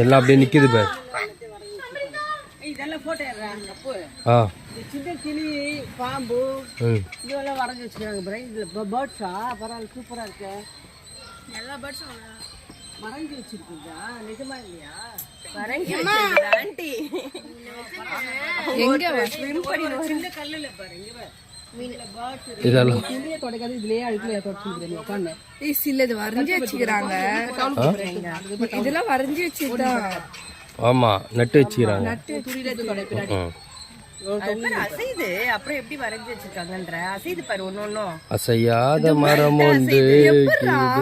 எல்லாம் அப்படியே நிக்குது பாரு. இதெல்லாம் போட்டோ எடுறாங்க அப்போ. சின்ன கிளி பாம்பு இதெல்லாம் வரைஞ்சி வச்சுக்கிறாங்க பாரு. இதுல பேர்ட்ஸா பரவாயில்ல சூப்பரா இருக்கு. எல்லா பேர்ட்ஸும் வரைஞ்சி வச்சிருக்கீங்க. நிஜமா இல்லையா? வரைஞ்சி வச்சிருக்கீங்க ஆண்டி. எங்க ஸ்விம் பண்ணி சின்ன கல்லுல பாரு இங்க பாரு. இதெல்லாம் கிளிய தொடக்காது இதுலயே அழுக்குல தொடச்சிக்கிறீங்க உட்கார்ந்து. இது வரைஞ்சி வச்சுக்கிறாங்க. இதெல்லாம் வரைஞ்சி வச்சுட்டா. ஆமா நட்டு வச்சுக்கிறாங்க. நட்டு துணியில தொடக்கிறாங்க. அசைது அப்புறம் எப்படி வரைஞ்சி வச்சிருக்காங்கன்ற அசைது பாரு ஒன்னொன்னும். அசையாத மரம் ஒன்று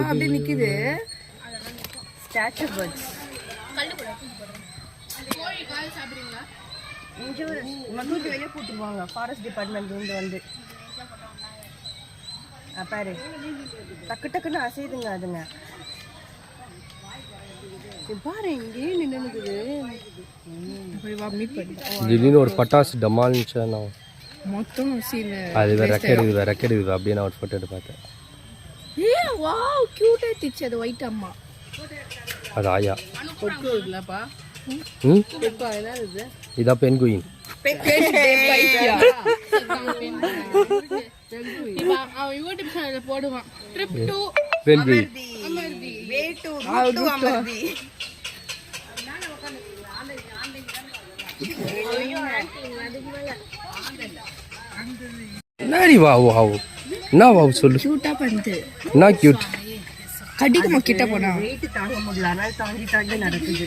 அப்படி நிக்குது. Statue birds. இங்க ஒரு மதுரை வெளியே கூட்டு போவாங்க ஃபாரஸ்ட் டிபார்ட்மெண்ட்ல இருந்து வந்து. பாரு டக்கு டக்குன்னு அசைதுங்க அதுங்க. பாரு இங்கே நின்னுக்குது. திடீர்னு ஒரு பட்டாசு டமால்னுச்சுன்னா மொத்தம் சீன் அது ரெக்கெடுக்குது அப்படியே நான் ஒரு ஃபோட்டோ எடுத்து பார்த்தேன். வாவ் கியூட்டா இருந்துச்சு அது ஒயிட் அம்மா. அது ஆயா. பொட்டு இல்லப்பா. இப்போ என்ன இது? இதா பென்குயின். அவன் யூடியூப் சேனல்ல போடுவான். Trip to penguin. Way to அமர்தி. நாரி வாவ் என்ன வாவ் சொல்லு. கியூட்டா பண்ணுது. என்ன கியூட். கடிக்குமா கிட்ட போனா. வெயிட் தாங்க முடியல அதனால தாங்கி நடக்குது.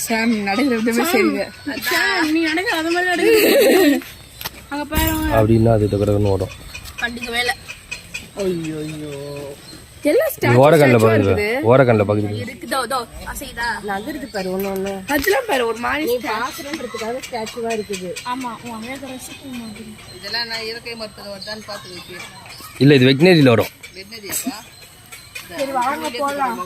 சாம் நடக்கிறதே சரிங்க. சாம் நீ நடக்க அத மாதிரி நடக்கு. அங்க பாருங்க. அப்படினா அது டகடகன்னு ஓடும். கண்டிக்க வேலை. ஐயோ ஐயோ. எல்லாம் ஸ்டார்ட் ஓரகல்ல பாக்குது. ஓரகல்ல பாக்குது. இருக்குதோ தோ அசைதா. நகருது பாரு ஒண்ணு. அதெல்லாம் பாரு ஒரு மாதிரி நீ பாக்குறேன்றதுக்காக ஸ்டாச்சுவா இருக்குது. ஆமா உன் அங்க ரசிக்க மாதிரி. இதெல்லாம் நான் இயற்கை மரத்துல வரதான் பார்த்து வைக்கிறேன். இல்ல இது வெக்னரியில வரும். வெக்னரியாப்பா. சரி வாங்க போலாம்.